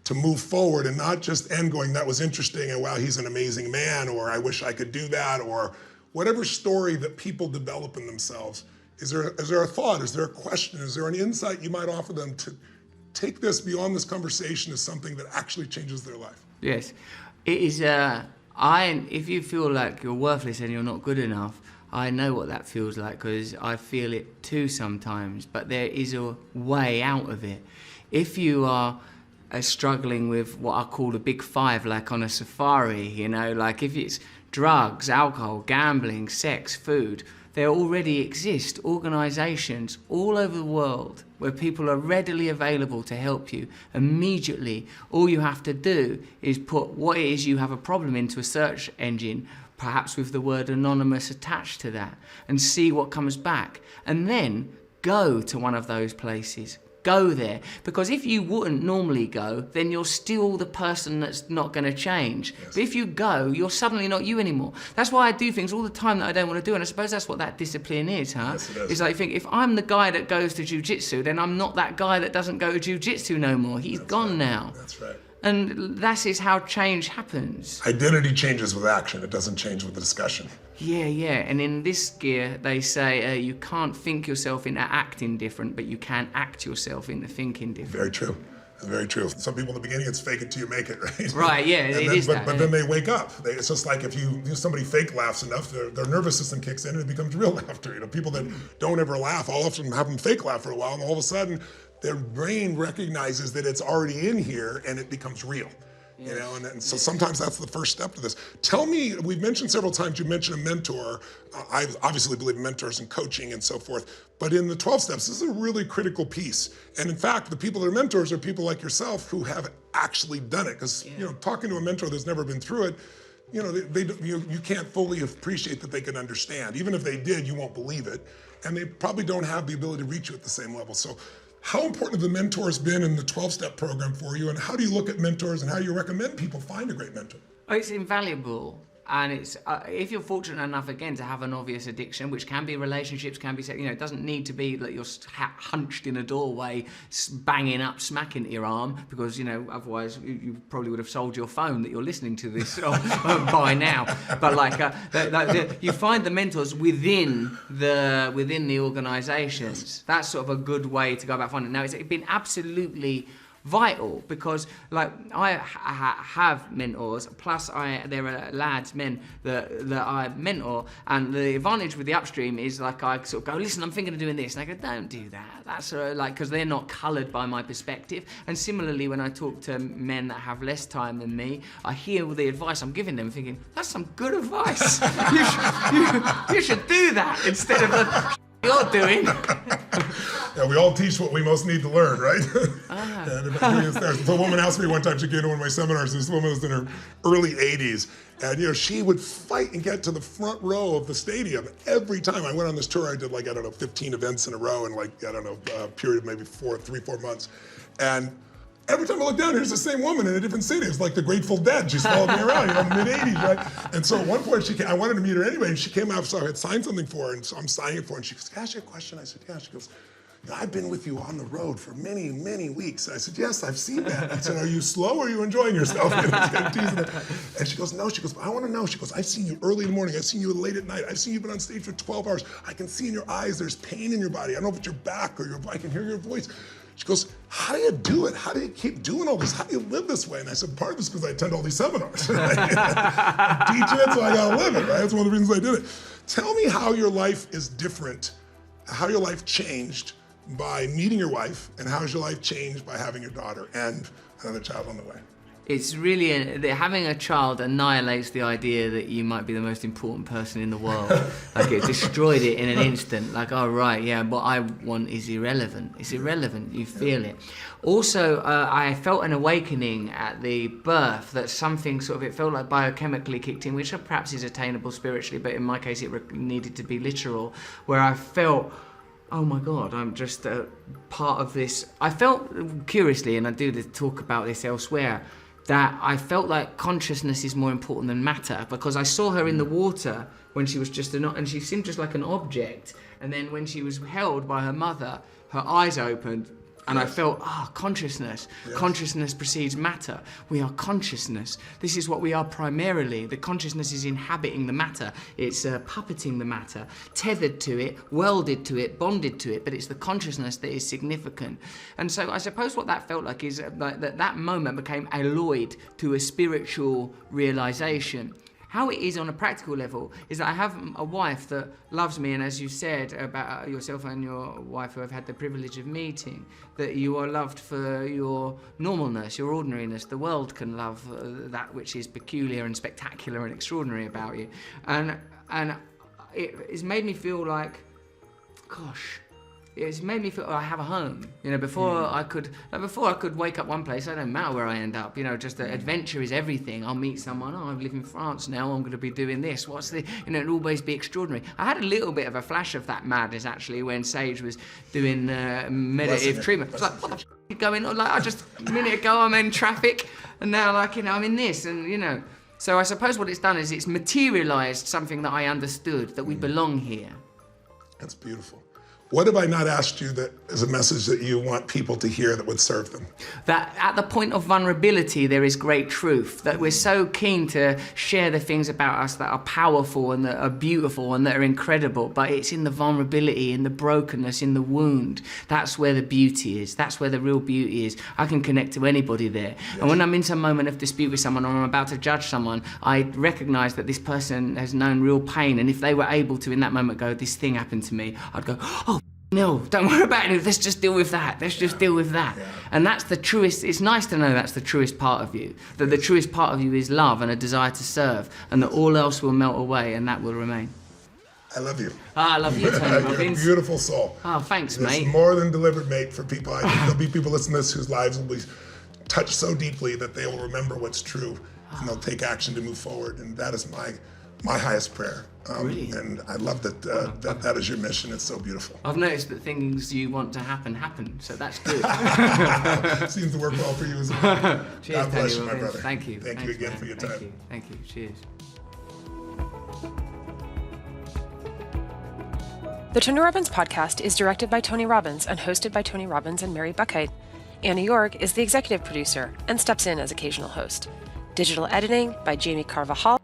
to move forward and not just end going, that was interesting and wow, he's an amazing man, or I wish I could do that, or whatever story that people develop in themselves. Is there a thought, is there a question, is there an insight you might offer them to take this beyond this conversation as something that actually changes their life? Yes, it is. If you feel like you're worthless and you're not good enough, I know what that feels like because I feel it too sometimes. But there is a way out of it. If you are struggling with what I call the big five, like on a safari, you know, like if it's drugs, alcohol, gambling, sex, food, there already exist organisations all over the world where people are readily available to help you immediately. All you have to do is put what it is you have a problem into a search engine, perhaps with the word anonymous attached to that, and see what comes back. And then go to one of those places. Go there, because if you wouldn't normally go, then you're still the person that's not going to change. Yes. But if you go, you're suddenly not you anymore. That's why I do things all the time that I don't want to do, and I suppose that's what that discipline is, huh? Yes, it is. It's like, think, if I'm the guy that goes to jiu-jitsu, then I'm not that guy that doesn't go to jiu-jitsu no more. He's gone now. That's right. And that is how change happens. Identity changes with action. It doesn't change with the discussion. Yeah. And in this gear, they say you can't think yourself into acting different, but you can act yourself into thinking different. Very true. Very true. Some people in the beginning, it's fake it till you make it, right? Right, yeah, but then they wake up. It's just like if somebody fake laughs enough, their nervous system kicks in and it becomes real laughter. You know, people that don't ever laugh, I'll often have them fake laugh for a while, and all of a sudden, their brain recognizes that it's already in here and it becomes real. You know, and so sometimes that's the first step to this. Tell me, we've mentioned several times, you mentioned a mentor. I obviously believe in mentors and coaching and so forth, but in the 12 steps, this is a really critical piece. And in fact, the people that are mentors are people like yourself who have actually done it. Because, you know, talking to a mentor that's never been through it, you know, you can't fully appreciate that they can understand. Even if they did, you won't believe it. And they probably don't have the ability to reach you at the same level. So how important have the mentors been in the 12-step program for you, and how do you look at mentors and how do you recommend people find a great mentor? Oh, it's invaluable. And it's if you're fortunate enough, again, to have an obvious addiction, which can be relationships, can be, you know, it doesn't need to be that you're hunched in a doorway, banging up, smacking at your arm, because, you know, otherwise you probably would have sold your phone that you're listening to this by now. But like, you find the mentors within the organisations. That's sort of a good way to go about finding it. Now, it's been absolutely vital because, like, I have mentors, plus there are lads, men that I mentor, and the advantage with the upstream is, like, I sort of go, listen, I'm thinking of doing this, and I go, don't do that. That's like, because they're not coloured by my perspective. And similarly, when I talk to men that have less time than me, I hear all the advice I'm giving them, thinking, that's some good advice. you should do that instead of the you're doing. Yeah, we all teach what we most need to learn, right? So a woman asked me one time, she came to one of my seminars, this woman was in her early 80s, and, you know, she would fight and get to the front row of the stadium every time. I went on this tour, I did, like, I don't know, 15 events in a row in, like, I don't know, a period of maybe 4 months. And every time I look down, here's the same woman in a different city. It's like the Grateful Dead. She's followed me around, you know, mid-80s, right? And so at one point, I wanted to meet her anyway, and she came out, so I had signed something for her, and so I'm signing it for her, and she goes, can I ask you a question? I said, yeah. She goes, I've been with you on the road for many, many weeks. I said, yes, I've seen that. I said, are you slow or are you enjoying yourself? And she goes, no. She goes, I want to know. She goes, I've seen you early in the morning. I've seen you late at night. I've seen you been on stage for 12 hours. I can see in your eyes there's pain in your body. I don't know if it's your back or I can hear your voice. She goes, how do you do it? How do you keep doing all this? How do you live this way? And I said, part of it's because I attend all these seminars. Right? I'm teaching it, so I got to live it. Right? That's one of the reasons I did it. Tell me how your life is different, how your life changed by meeting your wife, and how has your life changed by having your daughter and another child on the way? It's really, having a child annihilates the idea that you might be the most important person in the world. Like, it destroyed it in an instant. Like, oh, right, yeah, what I want is irrelevant. It's irrelevant, you feel it. Also, I felt an awakening at the birth that something sort of, it felt like biochemically kicked in, which perhaps is attainable spiritually, but in my case it needed to be literal, where I felt, oh my God, I'm just part of this. I felt, curiously, and I do talk about this elsewhere, that I felt like consciousness is more important than matter, because I saw her in the water when she was just and she seemed just like an object. And then when she was held by her mother, her eyes opened, And I felt, consciousness. Yes. Consciousness precedes matter. We are consciousness. This is what we are primarily. The consciousness is inhabiting the matter. It's puppeting the matter, tethered to it, welded to it, bonded to it, but it's the consciousness that is significant. And so I suppose what that felt like is that moment became alloyed to a spiritual realization. How it is on a practical level is that I have a wife that loves me, and as you said about yourself and your wife who I've had the privilege of meeting, that you are loved for your normalness, your ordinariness. The world can love that which is peculiar and spectacular and extraordinary about you. And it's made me feel like, gosh, it's made me feel I have a home. You know, before I could wake up one place, I don't matter where I end up. You know, just the adventure is everything. I'll meet someone. I live in France now. I'm going to be doing this. It'll always be extraordinary. I had a little bit of a flash of that madness actually when Sage was doing meditative treatment. It's like, what the f*** is going on? Like, just a minute ago I'm in traffic, and now I'm in this, and So I suppose what it's done is it's materialised something that I understood, that we belong here. That's beautiful. What have I not asked you that is a message that you want people to hear that would serve them? That at the point of vulnerability, there is great truth. That we're so keen to share the things about us that are powerful and that are beautiful and that are incredible. But it's in the vulnerability, in the brokenness, in the wound. That's where the beauty is. That's where the real beauty is. I can connect to anybody there. Yes. And when I'm in some moment of dispute with someone or I'm about to judge someone, I recognise that this person has known real pain. And if they were able to, in that moment, go, this thing happened to me, I'd go, oh, no, don't worry about it. Let's just deal with that. Let's just deal with that. Yeah. And that's the truest. It's nice to know that's the truest part of you. That the truest part of you is love and a desire to serve, and that all else will melt away and that will remain. I love you. I love you, Tony Robbins. You're a beautiful soul. Oh, thanks, mate. It's more than delivered, mate, for people. I think there'll be people listening to this whose lives will be touched so deeply that they will remember what's true and they'll take action to move forward. And that is my highest prayer. Really? And I love that that is your mission. It's so beautiful. I've noticed that things you want to happen, so that's good. Seems to work well for you as well. Cheers, God bless you, my brother. Thank you. Thank you again for your time. Thank you. Cheers. The Tony Robbins Podcast is directed by Tony Robbins and hosted by Tony Robbins and Mary Buckheit. Anna York is the executive producer and steps in as occasional host. Digital editing by Jamie Carvajal.